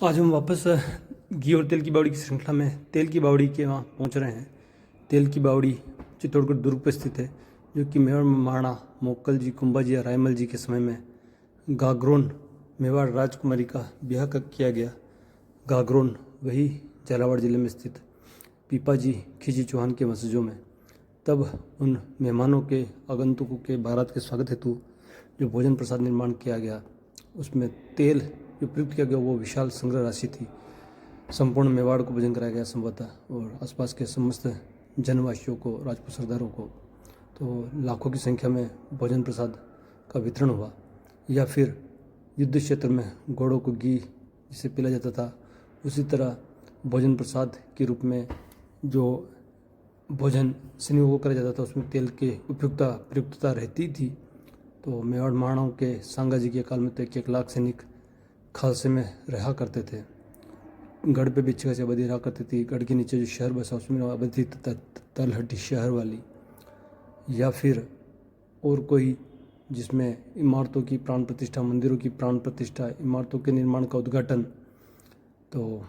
आज हम वापस घी और तेल की बावड़ी की श्रृंखला में तेल की बावड़ी के वहाँ पहुँच रहे हैं। तेल की बावड़ी चित्तौड़गढ़ दुर्ग पर स्थित है, जो कि मेवाड़ महाराणा मोक्कल जी, कुंभा जी या रायमल जी के समय में गागरोन मेवाड़ राजकुमारी का ब्याह किया गया। गागरोन वही झालावाड़ जिले में स्थित पीपा जी खिजी चौहान के वंशजों में। तब उन मेहमानों के आगंतुकों के बारात के स्वागत हेतु जो भोजन प्रसाद निर्माण किया गया, उसमें तेल जो प्रयुक्त किया गया वो विशाल संग्रह राशि थी। संपूर्ण मेवाड़ को भोजन कराया गया संभवतः, और आसपास के समस्त जनवासियों को, राजपूत सरदारों को। तो लाखों की संख्या में भोजन प्रसाद का वितरण हुआ। या फिर युद्ध क्षेत्र में घोड़ों को घी जिसे पिला जाता था, उसी तरह भोजन प्रसाद के रूप में जो भोजन सैनिकों को कराया जाता था, उसमें तेल के प्रयुक्तता रहती थी। तो मेवाड़ महाराणाओं के सांगा जी के काल में तो 1 लाख सैनिक खालसे में रहा करते थे। गढ़ पे भी अच्छी खासी आबादी रहा करती थी। गढ़ के नीचे जो शहर बसा उसमें आबादी थी तलहटी शहर वाली, या फिर और कोई जिसमें इमारतों की प्राण प्रतिष्ठा, मंदिरों की प्राण प्रतिष्ठा, इमारतों के निर्माण का उद्घाटन। तो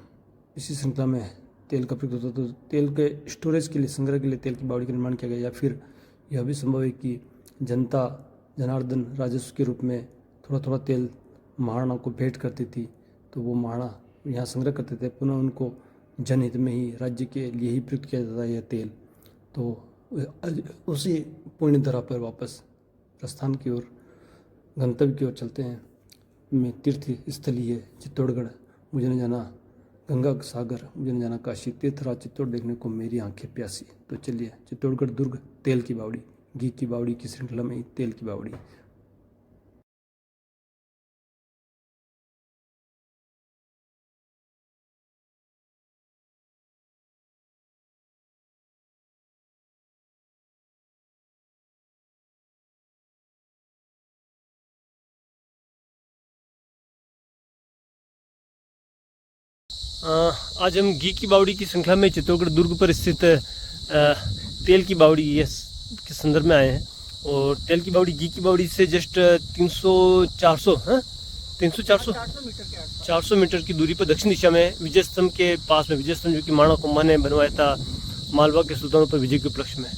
इसी श्रृंखला में तेल का प्रयोग होता। तो तेल के स्टोरेज के लिए, संग्रह के लिए तेल की बावड़ी का निर्माण किया गया। या फिर यह भी संभव है कि जनता जनार्दन राजस्व के रूप में थोड़ा थोड़ा तेल महाराणा को भेंट करती थी, तो वो महाराणा यहाँ संग्रह करते थे। पुनः उनको जनहित में ही, राज्य के लिए ही प्रयुक्त किया जाता है यह तेल। तो उसी पुण्य धरा पर वापस प्रस्थान की ओर, गंतव्य की ओर चलते हैं। में तीर्थ स्थली है चित्तौड़गढ़, मुझे न जाना गंगा सागर, मुझे न जाना काशी, तीर्थराज चित्तौड़ देखने को मेरी आंखें प्यासी। तो चलिए, चित्तौड़गढ़ दुर्ग तेल की बावड़ी, घी की बावड़ी की श्रृंखला में ही तेल की बावड़ी। आज हम घी की बावड़ी की श्रृंखला में चित्तौड़गढ़ दुर्ग पर स्थित तेल की बावड़ी के संदर्भ में आए हैं। और तेल की बावड़ी घी की बावड़ी से जस्ट 400 मीटर की दूरी पर दक्षिण दिशा में विजय स्तंभ के पास में, विजय स्तंभ जो कि महाराणा कुंभा ने बनवाया था मालवा के सुल्तानों पर विजय के उपलक्ष्य में।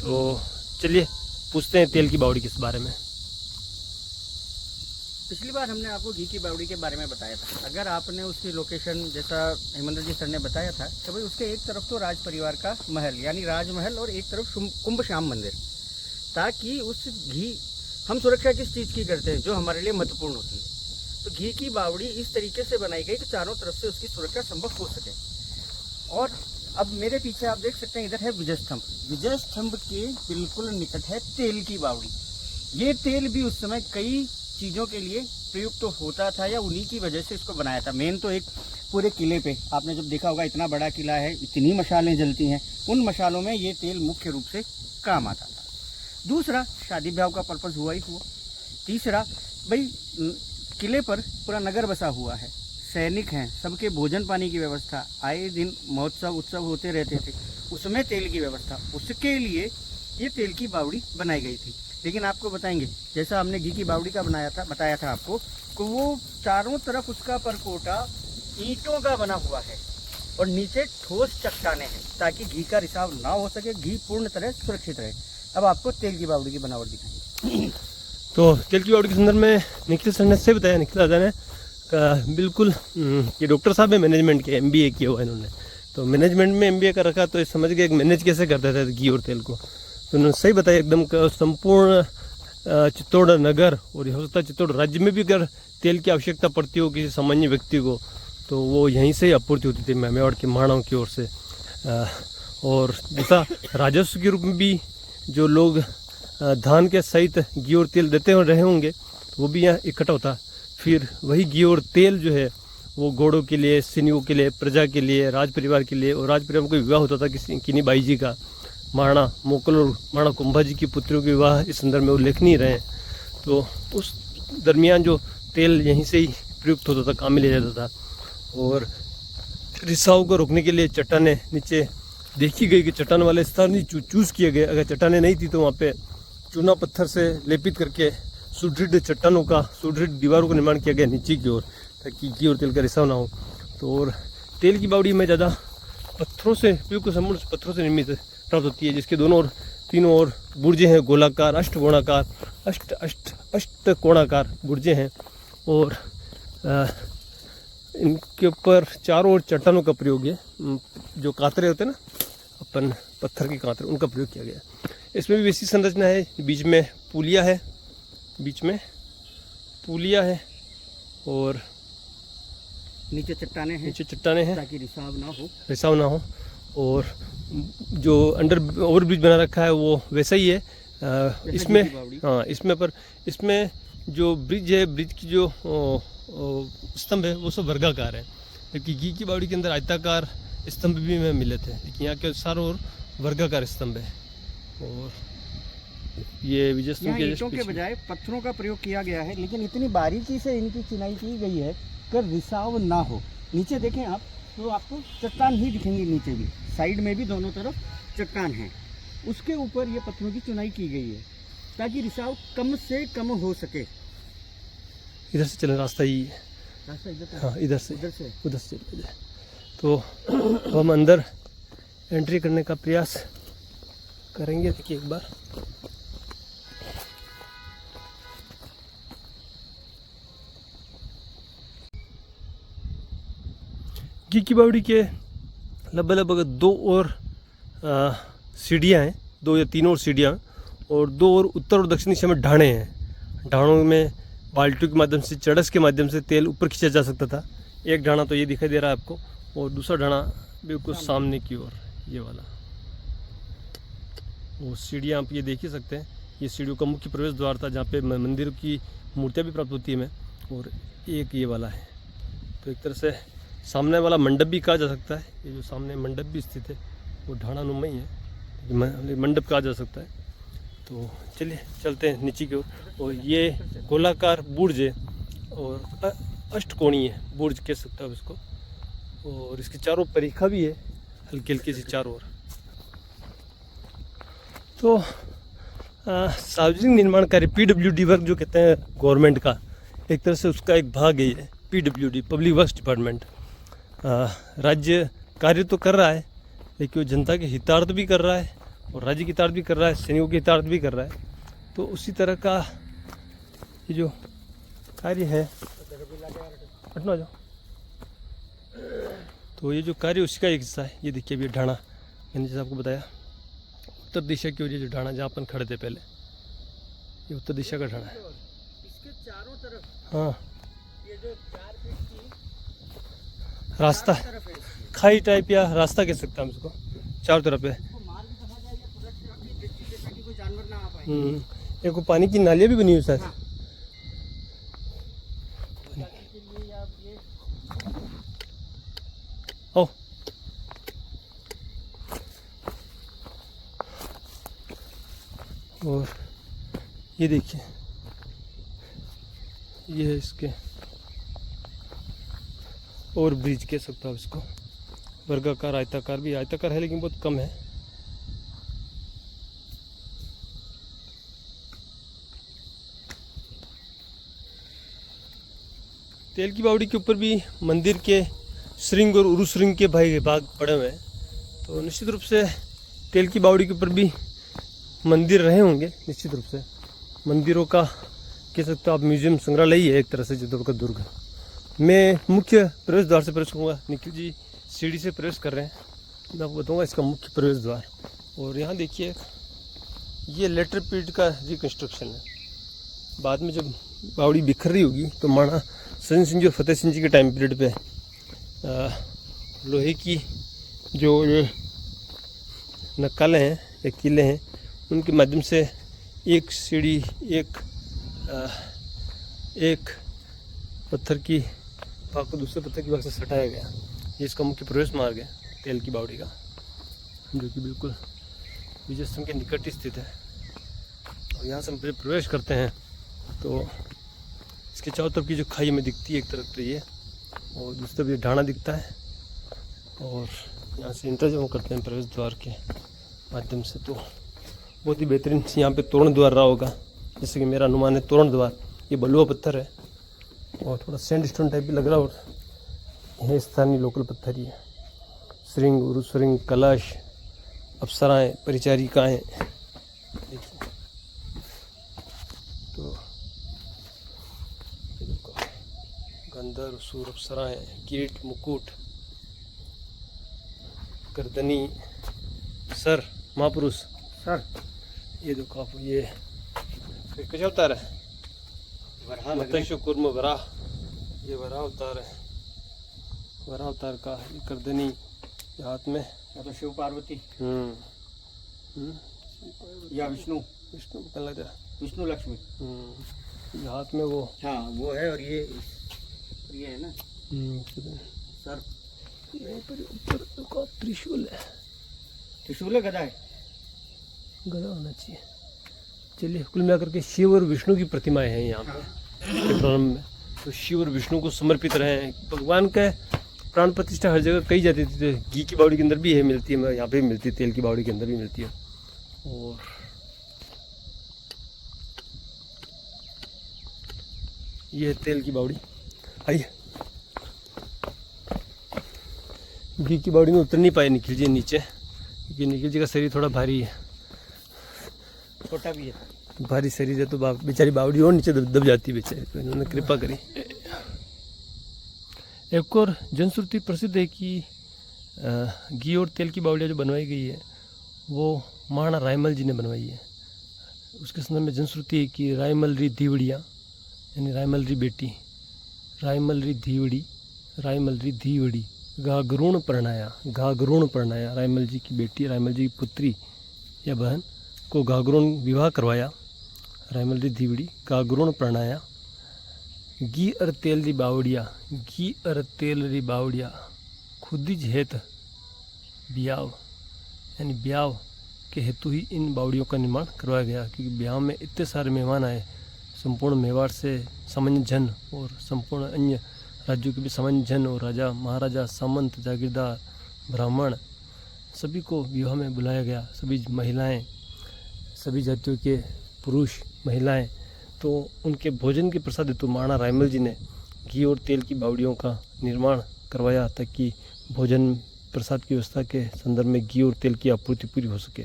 तो चलिए पूछते हैं तेल की बावड़ी के बारे में। पिछली बार हमने आपको घी की बावड़ी के बारे में बताया था। अगर आपने उसकी लोकेशन, जैसा हेमंत जी सर ने बताया था, तो भाई उसके एक तरफ तो राज परिवार का महल यानी राजमहल और एक तरफ कुंभ श्याम मंदिर, ताकि उस घी, हम सुरक्षा किस चीज़ की करते हैं जो हमारे लिए महत्वपूर्ण होती है। तो घी की बावड़ी इस तरीके से बनाई गई कि चारों तरफ से उसकी सुरक्षा संभव हो सके। और अब मेरे पीछे आप देख सकते हैं, इधर है विजय स्तंभ। विजय स्तंभ के बिल्कुल निकट है तेल की बावड़ी। ये तेल भी उस समय कई चीज़ों के लिए प्रयुक्त तो होता था, या उन्हीं की वजह से इसको बनाया था। मेन तो एक पूरे किले पे आपने जब देखा होगा, इतना बड़ा किला है, इतनी मशालें जलती हैं, उन मशालों में ये तेल मुख्य रूप से काम आता था। दूसरा, शादी ब्याह का पर्पज़ हुआ ही हुआ। तीसरा, भाई किले पर पूरा नगर बसा हुआ है, सैनिक हैं, सबके भोजन पानी की व्यवस्था, आए दिन महोत्सव उत्सव होते रहते थे, उसमें तेल की व्यवस्था, उसके लिए ये तेल की बावड़ी बनाई गई थी। लेकिन आपको बताएंगे, जैसा हमने घी की बावड़ी का बताया था आपको, कि वो चारों तरफ उसका परकोटा ईंटों का बना हुआ है और नीचे ठोस चट्टानें हैं, ताकि घी का रिसाव ना हो सके, घी पूर्ण तरह सुरक्षित रहे। अब आपको तेल की बावड़ी की बनावट दिखाएंगे। तो तेल की बावड़ी के संदर्भ में निखिल सर ने से बताया, निखिल दादा ने बिल्कुल, ये डॉक्टर साहब है, मैनेजमेंट के MBA किया हुआ इन्होंने। तो मैनेजमेंट में MBA कर रखा, तो समझ गए मैनेज कैसे करते थे घी और तेल को। तो उन्होंने सही बताया एकदम, संपूर्ण चित्तौड़ नगर और हो सकता है चित्तौड़ राज्य में भी अगर तेल की आवश्यकता पड़ती हो किसी सामान्य व्यक्ति को, तो वो यहीं से ही आपूर्ति होती थी मेवाड़ के महाराणाओं की ओर से। और जैसा राजस्व के रूप में भी जो लोग धान के सहित घी और तेल देते रहे होंगे, तो वो भी यहाँ इकट्ठा होता। फिर वही घी और तेल जो है वो घोड़ों के लिए, सैनिकों के लिए, प्रजा के लिए, राज परिवार के लिए, और राज परिवार में कोई विवाह होता था किसी किन्हीं बाई जी का, महाराणा मोक्कल और महाराणा कुंभा जी की पुत्रियों के विवाह इस संदर्भ में उल्लेखनीय रहे। तो उस दरमियान जो तेल यहीं से ही प्रयुक्त होता था, काम में लिया जाता था। और रिसाव को रोकने के लिए चट्टानें नीचे देखी गई कि चट्टान वाले स्थान ही चूज़ किए गए। अगर चट्टानें नहीं थी तो वहाँ पे चूना पत्थर से लेपित करके सुदृढ़ चट्टानों का, सुदृढ़ दीवारों का निर्माण किया गया नीचे की ओर, ताकि घी और तेल का रिसाव ना हो। तो और तेल की बावड़ी में ज़्यादा पत्थरों से, बिल्कुल संपूर्ण पत्थरों से निर्मित प्राप्त होती है, जिसके दोनों और तीनों ओर बुर्जे हैं, गोलाकार, अष्टकोणाकार, अष्ट कोणाकार बुर्जे हैं। और इनके ऊपर चारों ओर चट्टानों का प्रयोग है, जो कातरे होते हैं ना अपन पत्थर के कातरे, उनका प्रयोग किया गया है। इसमें भी वैसी संरचना है, बीच में पुलिया है, और नीचे चट्टाने हैं ताकि रिसाव ना हो। और जो अंडर ओवर ब्रिज बना रखा है वो वैसा ही है। इसमें हाँ, इसमें जो ब्रिज है, ब्रिज की जो स्तंभ है वो सब वर्गाकार है, जबकि घी की बावड़ी के अंदर आयताकार स्तंभ भी में मिले थे, लेकिन यहाँ के चारों ओर वर्गाकार स्तंभ है। और ये विजय स्तंभ के ईंटों के बजाय पत्थरों का प्रयोग किया गया है, लेकिन इतनी बारीकी से इनकी चिनाई की गई है कि रिसाव ना हो। नीचे देखें आप तो आपको चट्टान ही दिखेंगी, नीचे भी, साइड में भी दोनों तरफ चट्टान है, उसके ऊपर ये पत्थरों की चुनाई की गई है ताकि रिसाव कम से कम हो सके। इधर से चलना रास्ता ही है, हाँ, इधर से उधर से चले जाए। तो हम अंदर एंट्री करने का प्रयास करेंगे। देखिए एक बार घी की बावड़ी के लगभग 2 और सीढ़ियाँ हैं, 2 या 3 और सीढ़ियाँ, और 2 और उत्तर और दक्षिण दिशा में ढाणे हैं। ढाणों में बाल्टियों के माध्यम से, चड़स के माध्यम से तेल ऊपर खींचा जा सकता था। एक ढाणा तो ये दिखाई दे रहा है आपको, और दूसरा ढाणा बिल्कुल सामने की ओर, ये वाला। वो सीढ़ियाँ आप ये देख ही सकते हैं, ये सीढ़ियों का मुख्य प्रवेश द्वार था, जहाँ पे मंदिर की मूर्तियाँ भी प्राप्त होती है हमें। और एक ये वाला है, तो एक तरह से सामने वाला मंडप भी कहा जा सकता है। ये जो सामने मंडप भी स्थित है वो ढाणा नुमा ही है, मंडप कहा जा सकता है। तो चलिए चलते हैं नीचे की ओर। और ये गोलाकार बुर्ज है और अष्टकोणीय बुर्ज कह सकता है इसको, और इसके चारों परिखा भी है, हल्की हल्की सी चारों ओर। तो सार्वजनिक निर्माण कार्य, PWD वर्क जो कहते हैं गवर्नमेंट का, एक तरह से उसका एक भाग है ये PWD, पब्लिक वर्क्स डिपार्टमेंट। राज्य कार्य तो कर रहा है, लेकिन वो जनता के हितार्थ भी कर रहा है और राज्य के हितार्थ भी कर रहा है, सैनिकों के हितार्थ भी कर रहा है। तो उसी तरह का ये जो कार्य है, हटना जाओ, तो ये जो कार्य उसी का एक हिस्सा है। ये देखिए अभी ढाणा, मैंने जैसे आपको बताया उत्तर दिशा की ओर, ये जो ढाणा जहाँ अपन खड़े थे पहले, ये उत्तर दिशा का ढाणा है। इसके चारों तरफ हाँ, ये जो 4 फीट की रास्ता है, खाई टाइप या रास्ता कह सकता हम इसको, चारों तरफ है। एक पानी की नालियाँ भी बनी हुई सर। ओ और ये देखिए, ये है इसके और ब्रिज कह सकता हूँ इसको, वर्गाकार, आयताकार भी, आयताकार है लेकिन बहुत कम है। तेल की बावड़ी के ऊपर भी मंदिर के श्रृंग और उरु श्रृंग के भाग पड़े हुए हैं, तो निश्चित रूप से तेल की बावड़ी के ऊपर भी मंदिर रहे होंगे। निश्चित रूप से मंदिरों का कह सकते हो आप म्यूजियम, संग्रहालय ही है एक तरह से चित्तौड़ का दुर्ग। मैं मुख्य प्रवेश द्वार से प्रवेश करूँगा, निखिल जी सीढ़ी से प्रवेश कर रहे हैं, मैं आपको बताऊँगा इसका मुख्य प्रवेश द्वार। और यहाँ देखिए ये लेटर पीरियड का रिकन्स्ट्रक्शन है। बाद में जब बावड़ी बिखर रही होगी तो महाराणा सज्जन सिंह जी और फतेह सिंह जी के टाइम पीरियड पे लोहे की जो ये नक्कालें हैं या किले हैं, उनके माध्यम से एक सीढ़ी, एक पत्थर की भाग को दूसरे पत्थर की भाग से सटाया गया। ये इसका मुख्य प्रवेश मार्ग है तेल की बावड़ी का, जो कि बिल्कुल विजय स्तंभ के निकट ही स्थित है। और यहाँ से हम प्रवेश करते हैं तो इसके चारों तरफ की जो खाई हमें दिखती है, एक तरफ तो ये और दूसरी तरफ ये ढाणा दिखता है। और यहाँ से इंटर जब हम करते हैं प्रवेश द्वार के माध्यम से, तो बहुत ही बेहतरीन यहाँ पे तोरण द्वार रहा होगा, जैसे कि मेरा अनुमान है तोरण द्वार। ये बलुआ पत्थर है और थोड़ा सैंडस्टोन टाइप भी लग रहा है। और यह स्थानीय लोकल पत्थर ही है। श्रृंग, उरुश्रृंग, कलश, अप्सराएं, परिचारिकाएं। देखिए तो ये देखो, गंधर्व, सूर, अप्सराएं, किरीट, मुकुट, गर्दनी, सर, महापुरुष सर ये देखो आप, ये कैसे अवतार है? मत्स्य कूर्म वराह, ये वराह अवतार है। वराह अवतार का ये गर्दनी, ये हाथ में या तो शिव पार्वती या विष्णु पता लग रहा है। विष्णु लक्ष्मी। ये हाथ में वो हाँ वो है, और ये है ना सर, यहीं पर ऊपर देखो त्रिशूल है। त्रिशूल है, गदा है, गदा होना चाहिए। चलिए, कुल मिलाकर के शिव और विष्णु की प्रतिमाएं हैं यहाँ पे इसके प्रारंभ में। तो शिव और विष्णु को समर्पित रहे हैं। भगवान का प्राण प्रतिष्ठा हर जगह कही जाती थी। तो घी की बावड़ी के अंदर भी है, मिलती है, यहाँ पे भी मिलती है, तेल की बावड़ी के अंदर भी मिलती है। और ये है तेल की बावड़ी। आइए, घी की बावड़ी में उतर नहीं पाए निखिल जी नीचे, क्योंकि निखिल जी का शरीर थोड़ा भारी है, छोटा भी है। भारी शरीर है, तो बेचारी बावड़ी और नीचे दब जाती बेचारी। तो इन्होंने कृपा करी। एक और जनश्रुति प्रसिद्ध है कि घी और तेल की बावड़ियाँ जो बनवाई गई है वो महाराणा रायमल जी ने बनवाई है। उसके संदर्भ में जनश्रुति है कि रायमल री दीवड़ियाँ, यानी रायमल री बेटी, रायमल री धीवड़ी, रायमल री धीवड़ी, गागरुण परणाया, रायमल जी की बेटी, रायमल जी की पुत्री या बहन को गागरुण विवाह करवाया। रायमल री धीवड़ी, गागरुण परणाया, घी और तेल री बावड़िया, घी और तेल री बावड़िया, खुदिज हेत ब्याव, यानी ब्याव के हेतु ही इन बावड़ियों का निर्माण करवाया गया। क्योंकि ब्याह में इतने सारे मेहमान आए, संपूर्ण मेवाड़ से सामान्य जन और संपूर्ण अन्य राज्यों के भी सामान्य जन और राजा, महाराजा, सामंत, जागीरदार, ब्राह्मण, सभी को विवाह में बुलाया गया। सभी महिलाएं, सभी जातियों के पुरुष, महिलाएं, तो उनके भोजन के प्रसाद हेतु महाराणा रायमल जी ने घी और तेल की बावड़ियों का निर्माण करवाया, ताकि भोजन प्रसाद की व्यवस्था के संदर्भ में घी और तेल की आपूर्ति पूरी हो सके।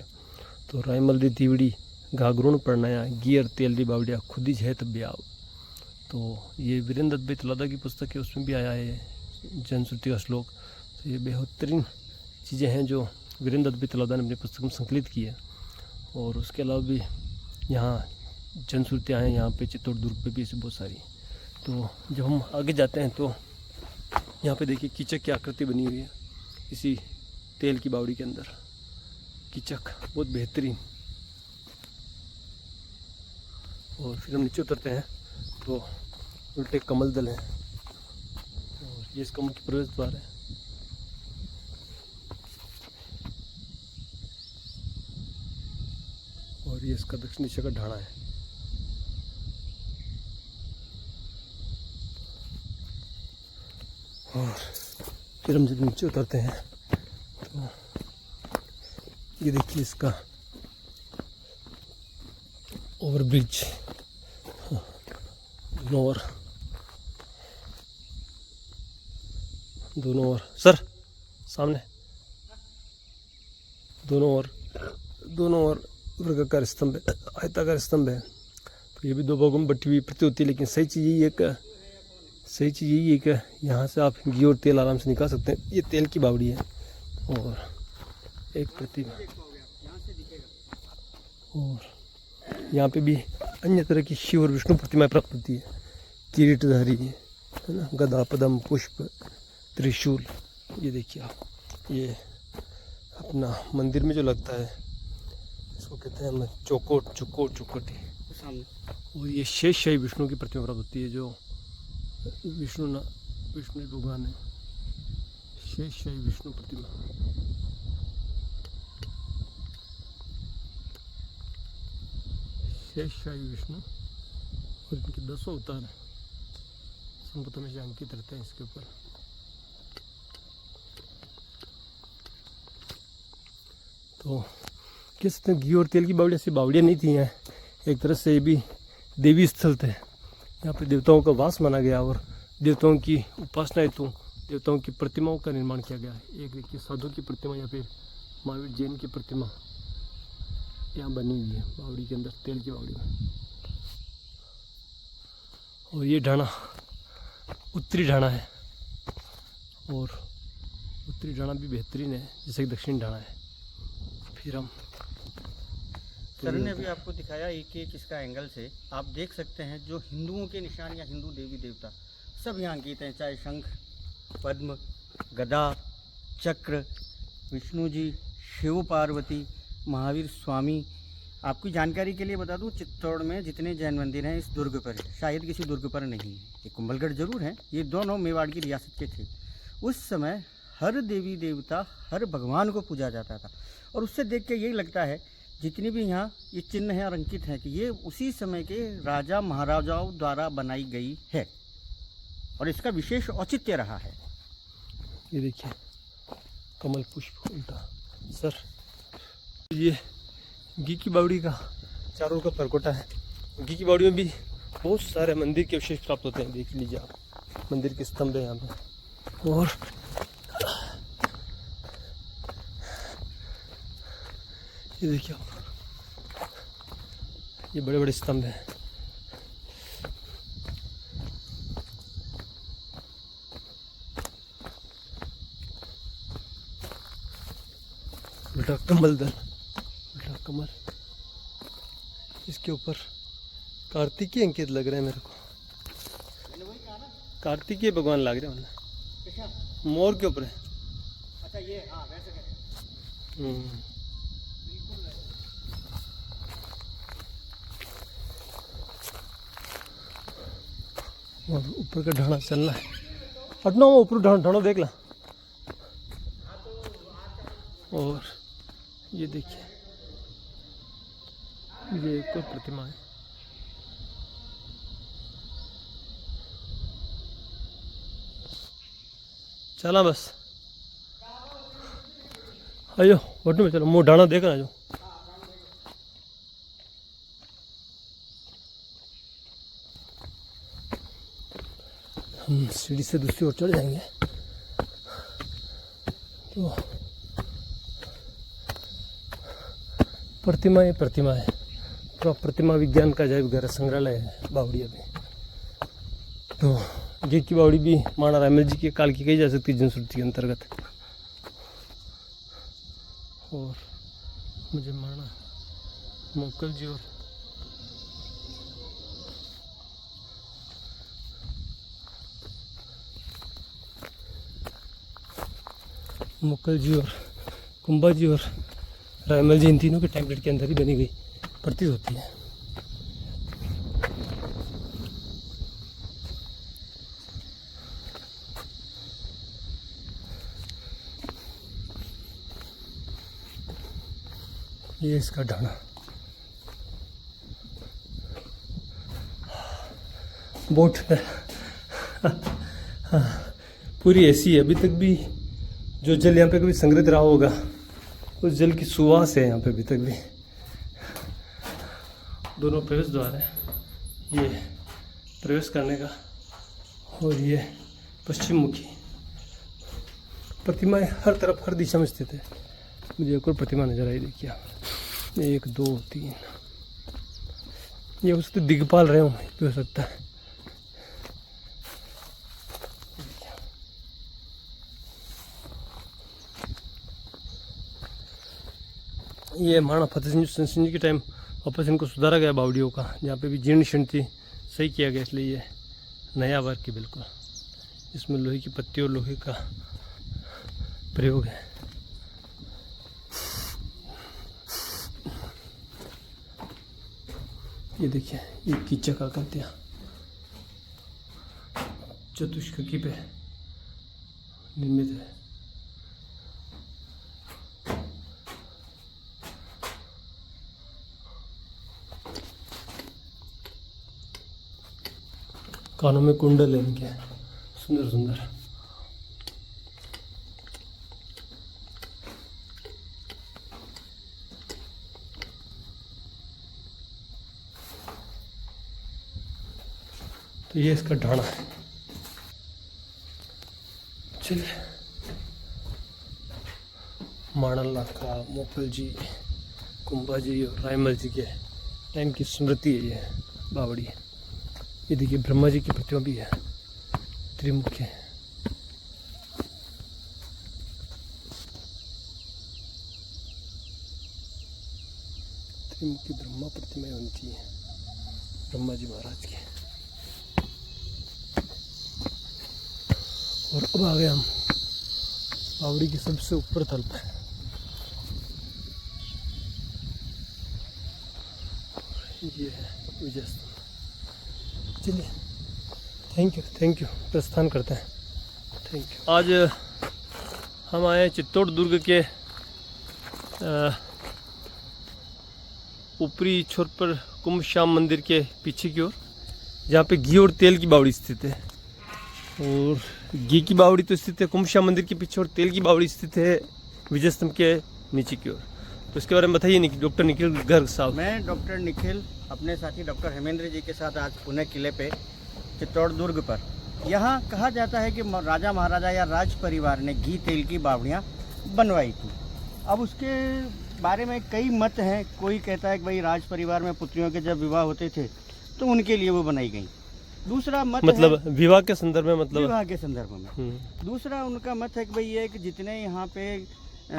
तो रायमल री दीवड़ी, गागरुण परणाया, घी और तेल री बावड़िया, खुदिज हेत ब्याव। तो ये वीरेंद्र दत्त तलादा की पुस्तक है, उसमें भी आया है जनश्रुति का श्लोक। तो ये बेहतरीन चीज़ें हैं जो वीरेंद्र दत्त तलादा ने अपनी पुस्तक में संकलित की है। और उसके अलावा भी यहाँ जनश्रुतियाँ हैं, यहाँ पे चित्तौड़ दुर्ग पे भी ऐसी बहुत सारी। तो जब हम आगे जाते हैं तो यहाँ पे देखिए कीचक की आकृति बनी हुई है इसी तेल की बावड़ी के अंदर। कीचक बहुत बेहतरीन। और फिर हम नीचे उतरते हैं तो उल्टे कमल दल हैं, और ये इस कमल की प्रवेश द्वार है। और ये इसका दक्षिण दिशा का ढाणा है। और फिर हम जब नीचे उतरते हैं तो ये देखिए इसका ओवरब्रिज, दोनों ओर सर सामने, दोनों ओर वर्गाकार स्तंभ है, आयताकार स्तंभ है। तो ये भी दो भागों में बटी हुई प्रतीत होती है, लेकिन सही चीज़ यही है कि यहाँ से आप घी और तेल आराम से निकाल सकते हैं। ये तेल की बावड़ी है और एक प्रतिमा, और यहाँ पे भी अन्य तरह की शिव और विष्णु प्रतिमाएं प्राप्त होती है। किरीटधारी है ना, गदा, पद्म, पुष्प, त्रिशूल। ये देखिए आप, ये अपना मंदिर में जो लगता है इसको कहते हैं हम चौकोटी। और ये शेषशाही विष्णु की प्रतिमा प्राप्त होती है, जो विष्णु भगवान है। शेषशाही विष्णु प्रतिमा, शेषशाही विष्णु, और इनके 10 अवतार संभवतः में अंकित रहते हैं इसके ऊपर। तो कह सकते हैं घी और तेल की बावड़ियाँ ऐसी बावड़ियाँ नहीं थी हैं, एक तरह से ये भी देवी स्थल थे। यहाँ पे देवताओं का वास माना गया और देवताओं की उपासना हेतु देवताओं की प्रतिमाओं का निर्माण किया गया है। एक देखिए साधु की प्रतिमा या फिर महावीर जैन की प्रतिमा यहाँ बनी हुई है बावड़ी के अंदर, तेल की बावड़ी में। और ये ढाणा उत्तरी ढाणा है और उत्तरी ढाणा भी बेहतरीन है जैसे कि दक्षिण ढाणा है। फिर हम सर ने अभी आपको दिखाया एक एक इसका एंगल से, आप देख सकते हैं जो हिंदुओं के निशान या हिंदू देवी देवता सब यहाँ अंकित हैं, चाहे शंख, पद्म, गदा, चक्र, विष्णु जी, शिव पार्वती, महावीर स्वामी। आपकी जानकारी के लिए बता दूं, चित्तौड़ में जितने जैन मंदिर हैं इस दुर्ग पर है, शायद किसी दुर्ग पर नहीं है। ये कुंभलगढ़ जरूर है, ये दोनों मेवाड़ की रियासत के थे। उस समय हर देवी देवता, हर भगवान को पूजा जाता था और उससे देख के यही लगता है जितनी भी यहाँ ये चिन्ह हैं और अंकित हैं कि ये उसी समय के राजा महाराजाओं द्वारा बनाई गई है और इसका विशेष औचित्य रहा है। ये देखिए कमल पुष्प उल्टा। सर ये घी की बावड़ी का चारों का परकोटा है। घी की बावड़ी में भी बहुत सारे मंदिर के अवशेष प्राप्त होते हैं, देख लीजिए आप। मंदिर के स्तंभ है यहाँ पे और ये देखिए आप, ये बड़े बड़े स्तंभ हैं। उल्टा कमल दल, उल्टा कमल, इसके ऊपर कार्तिकेय अंकित लग रहे हैं मेरे को। कार्तिकेय भगवान लग रहे हैं, मोर के ऊपर है। अच्छा ये हाँ वैसे कहते और ऊपर का ढाणा चलना है। हटना वो ऊपर ढाणा देख ला। और ये देखिए ये एक और प्रतिमा है। चला बस आयो वोट में चलो, मुँह ढाणा देखना जो। हम सीढ़ी से दूसरी ओर चढ़ जाएंगे तो प्रतिमा है पूरा प्रतिमा विज्ञान का जैव गैर संग्रहालय है बावड़िया में। तो घी की बावड़ी भी महाराणा रायमल जी के काल की कही जा सकती है जनश्रुति के अंतर्गत। और मुझे महाराणा मोक्कल जी और मोक्कल जी और कुंभा जी और रायमल जी इन तीनों के टेम्पलेट के अंदर ही बनी गई प्रतीत होती है। ये इसका ढाणा बोट पूरी ऐसी है। अभी तक भी जो जल यहाँ पे कभी संग्रहित रहा होगा उस जल की सुवास है यहाँ पे अभी तक भी। दोनों प्रवेश द्वार है, ये प्रवेश करने का और ये पश्चिम मुखी। प्रतिमाएं हर तरफ हर दिशा में स्थित है। मुझे एक और प्रतिमा नजर आई, देखिए 1 2 3। ये हो सकता है दिग्पाल रहे हो, भी हो सकता है। ये महाराणा फतेह सिंह जी के टाइम वापस इनको सुधारा गया बावड़ियों का, जहाँ पे भी जीर्ण शीर्ण थी सही किया गया, इसलिए ये नया वर्क की बिल्कुल। इसमें लोहे की पत्ती और लोहे का प्रयोग है। ये देखिए ये कीचक आकृतियाँ चतुष्कोणीय पे निर्मित है। कानों में कुंडल है इनके, सुंदर सुंदर। ये इसका ढाणा है। चलिए, माणल का मोकल जी, कुंभा जी और रायमल जी के टाइम की स्मृति है ये बावड़ी। ये देखिए ब्रह्मा जी की प्रतिमा भी है, त्रिमुखी। त्रिमुखी ब्रह्मा प्रतिमा होनी चाहिए ब्रह्मा जी महाराज की। और अब आ गए हम बावड़ी के सबसे ऊपर तल पर। ये है विजय स्तंभ। चलिए, थैंक यू, प्रस्थान करते हैं। Thank you. आज हम आए चित्तौड़ दुर्ग के ऊपरी छोर पर कुंभ श्याम मंदिर के पीछे की ओर, जहाँ पे घी और तेल की बावड़ी स्थित है। और घी की बावड़ी तो स्थित है कुंभ श्याम मंदिर के पीछे, और तेल की बावड़ी स्थित है विजय स्तंभ के नीचे की ओर। तो इसके बारे में बताइए डॉक्टर निखिल गर्ग साहब। मैं डॉक्टर निखिल अपने साथी डॉक्टर हेमेंद्र जी के साथ आज पुणे किले पे चित्तौड़ दुर्ग पर। यहाँ कहा जाता है कि राजा महाराजा या राज परिवार ने घी तेल की बावड़ियाँ बनवाई थी। अब उसके बारे में कई मत हैं। कोई कहता है कि भाई राज परिवार में पुत्रियों के जब विवाह होते थे तो उनके लिए वो बनाई गई। दूसरा मत मतलब विवाह के संदर्भ में, मतलब विवाह के संदर्भ में। दूसरा उनका मत है कि भाई ये कि जितने यहाँ पे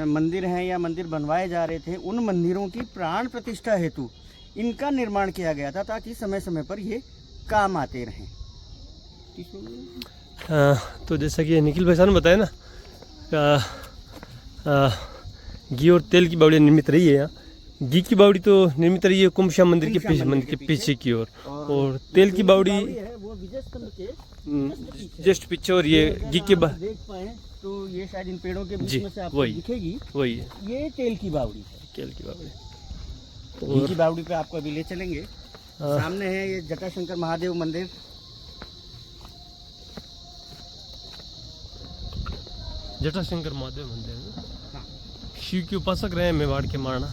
मंदिर हैं या मंदिर बनवाए जा रहे थे, उन मंदिरों की प्राण प्रतिष्ठा हेतु इनका निर्माण किया गया था, ताकि समय समय पर ये काम आते रहें। तो जैसा कि निखिल भाई साहब ने बताया ना, घी और तेल की बावड़ी निर्मित रही है यहाँ। घी की बावड़ी तो निर्मित रही है कुंभ श्याम मंदिर के पीछे की ओर, और तेल की बावड़ी है वो विजय स्तंभ के जस्ट पीछे। और ये घी के देख पाए तो ये शायद इन पेड़ों के बीच में से आपको दिखेगी, वही है ये तेल की बावड़ी है। तेल की बावड़ी। घी की बावड़ी पे आपको अभी ले चलेंगे। सामने है ये जटाशंकर महादेव मंदिर। जटाशंकर महादेव मंदिर है। शिव के उपासक रहे मेवाड़ के मारना।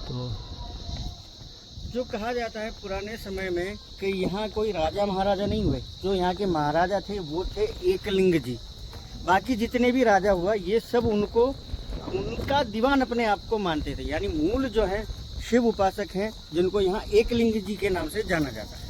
तो जो कहा जाता है पुराने समय में कि यहाँ कोई राजा महाराजा नहीं हुए, जो यहाँ के महाराजा थे वो थे एकलिंग जी। बाकी जितने भी राजा हुआ ये सब उनका दीवान अपने आप को मानते थे, यानी मूल जो है शिव उपासक हैं, जिनको यहाँ एकलिंग जी के नाम से जाना जाता है।